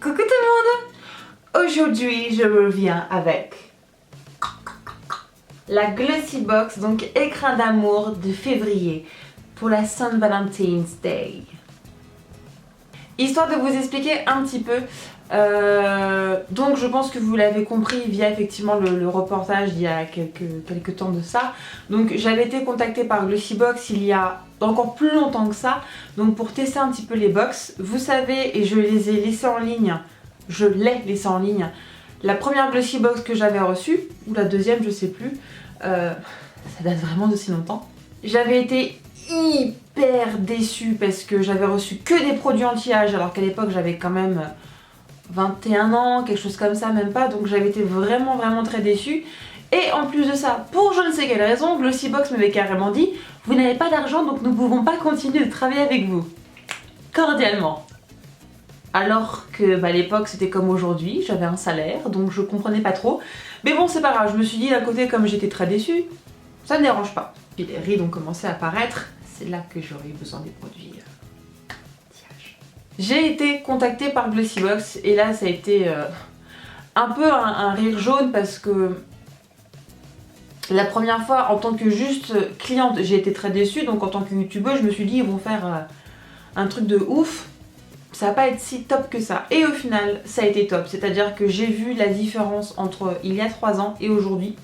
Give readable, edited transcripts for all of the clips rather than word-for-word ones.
Coucou tout le monde! Aujourd'hui je reviens avec la Glossy Box, donc écrin d'amour de février pour la Saint Valentine's Day. Histoire de vous expliquer un petit peu, donc je pense que vous l'avez compris via effectivement le reportage il y a quelques temps de ça. Donc j'avais été contactée par Glossy Box il y a encore plus longtemps que ça, donc pour tester un petit peu les box. Vous savez, et je les ai laissées en ligne, la première Glossy Box que j'avais reçue, ou la deuxième je sais plus, ça date vraiment de si longtemps. J'avais été hyper déçue parce que j'avais reçu que des produits anti-âge alors qu'à l'époque j'avais quand même 21 ans, quelque chose comme ça, même pas, donc j'avais été vraiment très déçue. Et en plus de ça, pour je ne sais quelle raison, Glossy Box m'avait carrément dit « Vous n'avez pas d'argent donc nous ne pouvons pas continuer de travailler avec vous. » Cordialement. Alors que à l'époque c'était comme aujourd'hui, j'avais un salaire donc je comprenais pas trop. Mais bon, c'est pas grave, je me suis dit d'un côté, comme j'étais très déçue, ça ne dérange pas. Puis les rides ont commencé à apparaître, c'est là que j'aurais eu besoin des produits anti-âge. J'ai été contactée par Glossy Box et là ça a été un peu un rire jaune parce que la première fois en tant que juste cliente j'ai été très déçue, donc en tant que youtubeuse je me suis dit ils vont faire un truc de ouf, ça va pas être si top que ça. Et au final ça a été top, c'est à dire que j'ai vu la différence entre il y a 3 ans et aujourd'hui.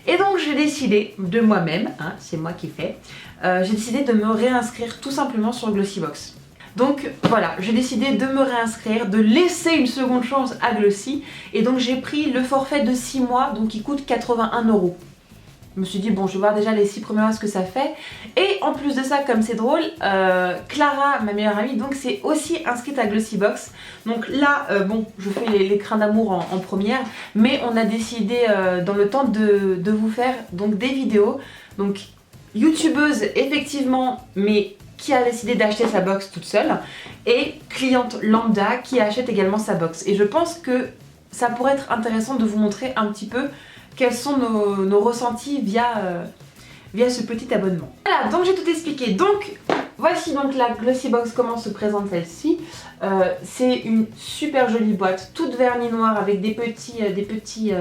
Et donc j'ai décidé de moi-même, hein, c'est moi qui fais, j'ai décidé de me réinscrire tout simplement sur Glossy Box. Donc voilà, j'ai décidé de me réinscrire, de laisser une seconde chance à Glossy. Et donc j'ai pris le forfait de 6 mois, donc qui coûte 81 €. Je me suis dit bon, je vais voir déjà les 6 premiers mois ce que ça fait. Et en plus de ça, comme c'est drôle, Clara, ma meilleure amie, donc c'est aussi inscrite à Glossy Box. Donc là, bon, je fais l'écrin d'amour en première, mais on a décidé dans le temps de vous faire donc des vidéos. Donc youtubeuse effectivement, mais qui a décidé d'acheter sa box toute seule, et cliente lambda qui achète également sa box. Et je pense que ça pourrait être intéressant de vous montrer un petit peu quels sont nos ressentis via ce petit abonnement. Voilà, donc j'ai tout expliqué. Donc voici donc la Glossy Box, comment se présente celle-ci. C'est une super jolie boîte, toute vernis noir avec des petits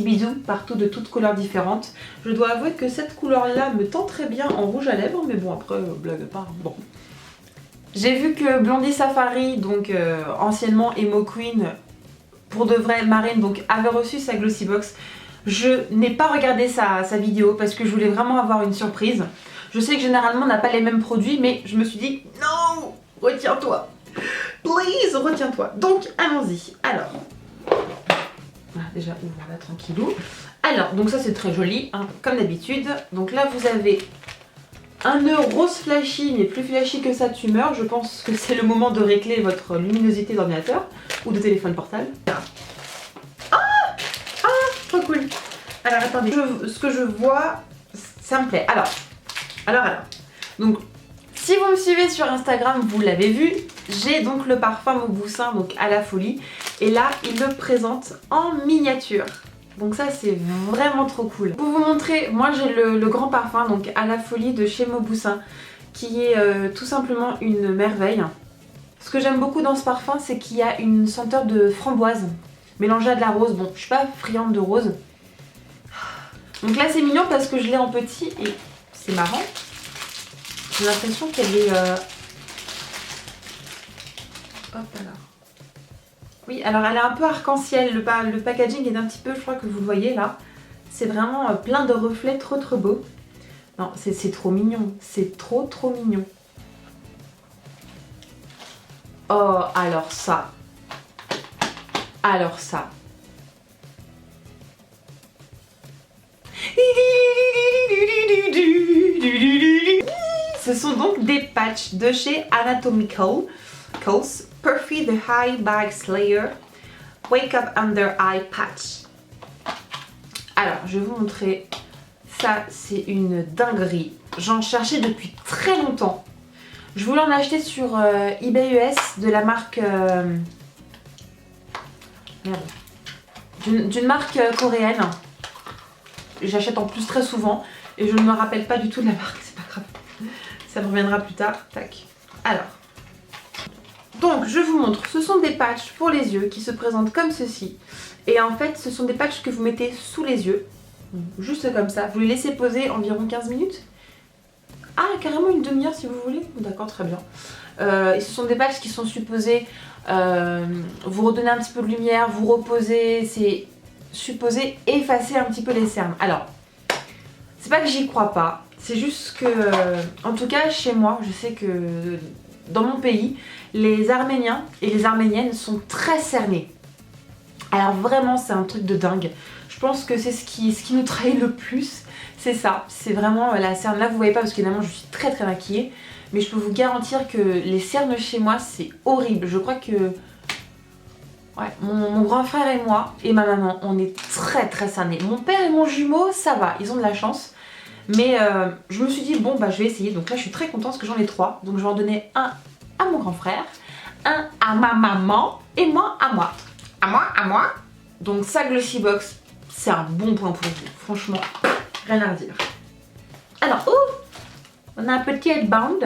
bisous partout de toutes couleurs différentes. Je dois avouer que cette couleur-là me tend très bien en rouge à lèvres, mais bon après, blague à part, bon. J'ai vu que Blondie Safari, donc anciennement Emo Queen, pour de vrai Marine, donc avait reçu sa Glossy Box. Je n'ai pas regardé sa vidéo parce que je voulais vraiment avoir une surprise. Je sais que généralement on n'a pas les mêmes produits, mais je me suis dit non, retiens-toi, please, retiens-toi. Donc allons-y. Alors, voilà, déjà ouvre-la tranquillou. Alors, donc ça c'est très joli, hein, comme d'habitude. Donc là vous avez un nœud rose flashy, mais plus flashy que ça tu meurs. Je pense que c'est le moment de régler votre luminosité d'ordinateur ou de téléphone portable. Trop cool. Alors attendez, ce que je vois, ça me plaît. Alors. Donc, si vous me suivez sur Instagram, vous l'avez vu, j'ai donc le parfum Mauboussin, donc à la folie. Et là, il le présente en miniature. Donc ça, c'est vraiment trop cool. Pour vous montrer, moi j'ai le grand parfum, donc à la folie de chez Mauboussin, qui est tout simplement une merveille. Ce que j'aime beaucoup dans ce parfum, c'est qu'il y a une senteur de framboise mélangée à de la rose. Bon, je suis pas friande de rose. Donc là c'est mignon parce que je l'ai en petit et c'est marrant. J'ai l'impression qu'elle est... Hop alors. Oui, alors elle est un peu arc-en-ciel. Le packaging est un petit peu, je crois que vous le voyez là. C'est vraiment plein de reflets trop beaux. Non, c'est trop mignon. C'est trop mignon. Oh, alors ça. Alors ça. Ce sont donc des patchs de chez Anatomicals, Perfy the High Bag Slayer Wake Up Under Eye Patch. Alors, je vais vous montrer. Ça, c'est une dinguerie. J'en cherchais depuis très longtemps. Je voulais en acheter sur eBay US de la marque... d'une marque coréenne. J'achète en plus très souvent et je ne me rappelle pas du tout de la marque, c'est pas grave. Ça me reviendra plus tard. Tac. Alors. Donc je vous montre, ce sont des patchs pour les yeux qui se présentent comme ceci. Et en fait ce sont des patchs que vous mettez sous les yeux, juste comme ça. Vous les laissez poser environ 15 minutes. Ah, carrément une demi-heure si vous voulez. D'accord, très bien. Et ce sont des patchs qui sont supposés vous redonner un petit peu de lumière, vous reposer, c'est supposé effacer un petit peu les cernes. Alors, c'est pas que j'y crois pas, c'est juste que, en tout cas chez moi, je sais que dans mon pays, les Arméniens et les Arméniennes sont très cernés. Alors vraiment, c'est un truc de dingue. Je pense que c'est ce qui nous trahit le plus. C'est ça, c'est vraiment la cerne. Là, vous voyez pas parce qu'évidemment, je suis très très maquillée. Mais je peux vous garantir que les cernes chez moi, c'est horrible. Je crois que ouais, mon grand frère et moi, et ma maman, on est très très cernés. Mon père et mon jumeau, ça va, ils ont de la chance. Mais je me suis dit, bon, bah je vais essayer. Donc là, je suis très contente parce que j'en ai 3. Donc je vais en donner un à mon grand frère, un à ma maman et moi à moi. À moi. Donc ça, Glossy Box, c'est un bon point pour vous. Franchement, rien à redire. Alors, on a un petit headband.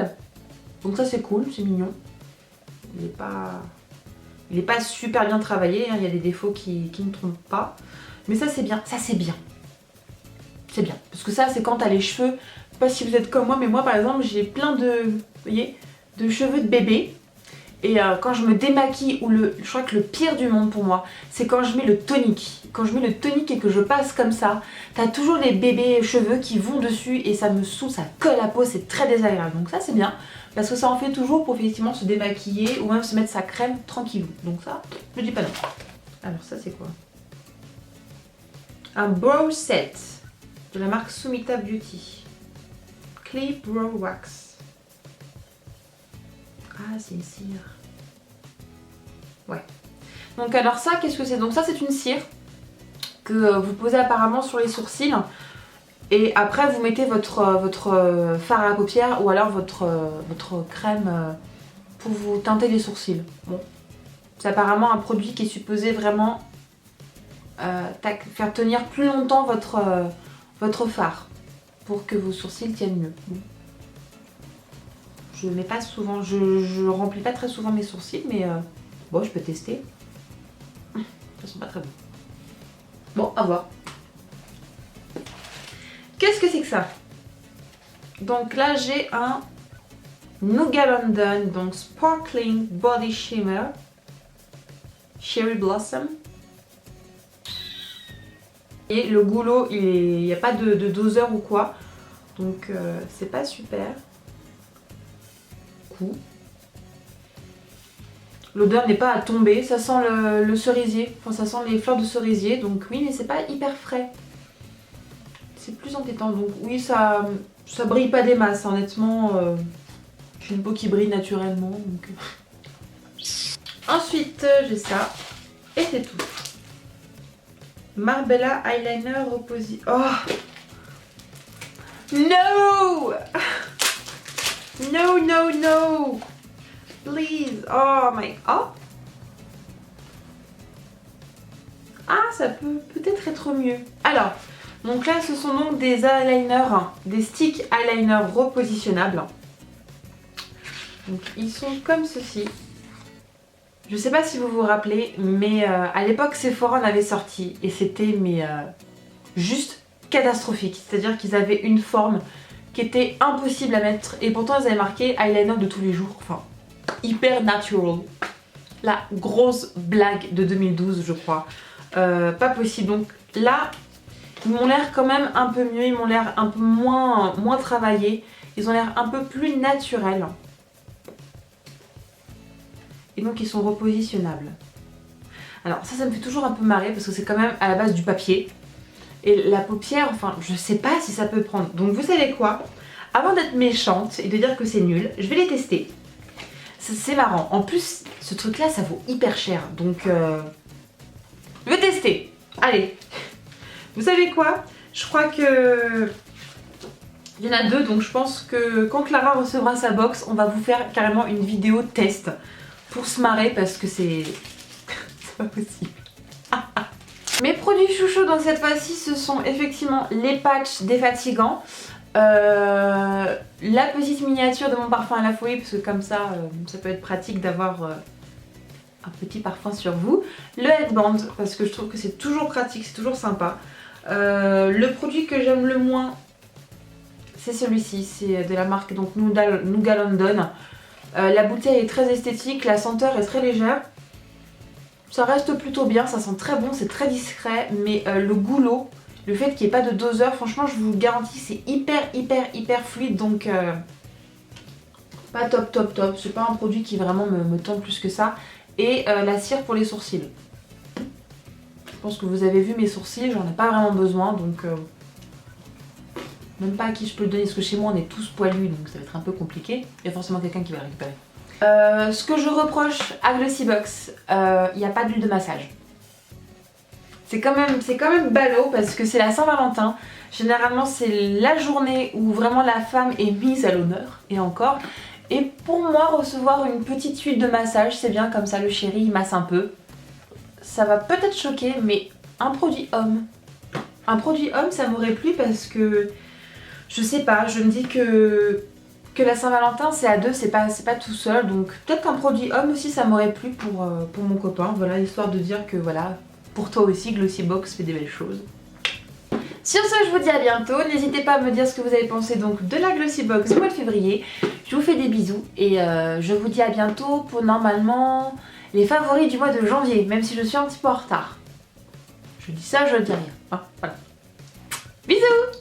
Donc ça, c'est cool, c'est mignon. Il est pas super bien travaillé. Hein. Il y a des défauts qui ne trompent pas. Mais ça, c'est bien. Ça, c'est bien. C'est bien. Parce que ça, c'est quand t'as les cheveux. Je sais pas si vous êtes comme moi, mais moi, par exemple, j'ai plein de, vous voyez, de cheveux de bébé. Et quand je me démaquille, ou je crois que le pire du monde pour moi, c'est quand je mets le tonique. Quand je mets le tonique et que je passe comme ça, t'as toujours les bébés cheveux qui vont dessus et ça me saoule, ça colle à la peau, c'est très désagréable. Donc ça c'est bien, parce que ça en fait toujours pour effectivement se démaquiller ou même se mettre sa crème tranquillou. Donc ça, je dis pas non. Alors ça c'est quoi? Un brow set de la marque Sumita Beauty. Clip Brow Wax. Ah, c'est une cire. Ouais. Donc alors ça, qu'est-ce que c'est? Donc ça, c'est une cire que vous posez apparemment sur les sourcils. Et après, vous mettez votre fard à paupières ou alors votre crème pour vous teinter les sourcils. Bon. C'est apparemment un produit qui est supposé vraiment faire tenir plus longtemps votre fard pour que vos sourcils tiennent mieux. Bon. Je mets pas souvent, je remplis pas très souvent mes sourcils, mais bon, je peux tester. Ça sent pas très bon. Bon, à voir. Qu'est-ce que c'est que ça? Donc là, j'ai un Nougat London, donc Sparkling Body Shimmer Cherry Blossom. Et le goulot, il n'y a pas de doseur ou quoi, donc c'est pas super. L'odeur n'est pas à tomber, ça sent le cerisier, enfin ça sent les fleurs de cerisier, donc oui, mais c'est pas hyper frais. C'est plus entêtant, donc oui, ça brille pas des masses, honnêtement. J'ai une peau qui brille naturellement, donc... Ensuite, j'ai ça, et c'est tout. Marbella Eyeliner Reposi... Oh no. No, no, no! Please! Oh my... Oh! Ah, ça peut peut-être être mieux. Alors, donc là, ce sont donc des eyeliners, des stick eyeliner repositionnables. Donc, ils sont comme ceci. Je sais pas si vous vous rappelez, mais à l'époque, Sephora en avait sorti. Et c'était, mais juste catastrophique. C'est-à-dire qu'ils avaient une forme qui était impossible à mettre et pourtant ils avaient marqué eyeliner de tous les jours, enfin hyper natural. La grosse blague de 2012 je crois, pas possible. Donc là ils m'ont l'air quand même un peu mieux, ils m'ont l'air un peu moins travaillés, ils ont l'air un peu plus naturels et donc ils sont repositionnables. Alors ça me fait toujours un peu marrer parce que c'est quand même à la base du papier. Et la paupière, enfin, je sais pas si ça peut prendre. Donc vous savez quoi? Avant d'être méchante et de dire que c'est nul, je vais les tester. C'est marrant. En plus, ce truc-là, ça vaut hyper cher. Donc, je vais tester. Allez. Vous savez quoi? Je crois que... Il y en a 2, donc je pense que quand Clara recevra sa box, on va vous faire carrément une vidéo test pour se marrer parce que c'est... c'est pas possible. Mes produits chouchous dans cette fois-ci, ce sont effectivement les patchs défatigants. La petite miniature de mon parfum à la fouille, parce que comme ça, ça peut être pratique d'avoir un petit parfum sur vous. Le headband, parce que je trouve que c'est toujours pratique, c'est toujours sympa. Le produit que j'aime le moins, c'est celui-ci, c'est de la marque donc Nougat London. La bouteille est très esthétique, la senteur est très légère. Ça reste plutôt bien, ça sent très bon, c'est très discret, mais le goulot, le fait qu'il n'y ait pas de doseur, franchement je vous garantis c'est hyper fluide, donc pas top. C'est pas un produit qui vraiment me tente plus que ça. Et la cire pour les sourcils. Je pense que vous avez vu mes sourcils, j'en ai pas vraiment besoin, donc même pas à qui je peux le donner, parce que chez moi on est tous poilus, donc ça va être un peu compliqué. Il y a forcément quelqu'un qui va le récupérer. Ce que je reproche à Glossybox, il n'y a pas d'huile de massage. C'est quand même ballot parce que c'est la Saint-Valentin. Généralement c'est la journée où vraiment la femme est mise à l'honneur, et encore. Et pour moi, recevoir une petite huile de massage, c'est bien, comme ça le chéri il masse un peu. Ça va peut-être choquer, mais un produit homme. Un produit homme, ça m'aurait plu parce que, je sais pas, je me dis que la Saint-Valentin c'est à deux, c'est pas tout seul. Donc peut-être qu'un produit homme aussi ça m'aurait plu pour mon copain. Voilà, histoire de dire que voilà, pour toi aussi Glossybox fait des belles choses. Sur ce, je vous dis à bientôt. N'hésitez pas à me dire ce que vous avez pensé donc de la Glossybox du mois de février. Je vous fais des bisous et je vous dis à bientôt pour normalement les favoris du mois de janvier, même si je suis un petit peu en retard. Je dis ça, je ne dis rien. Hein, voilà. Bisous!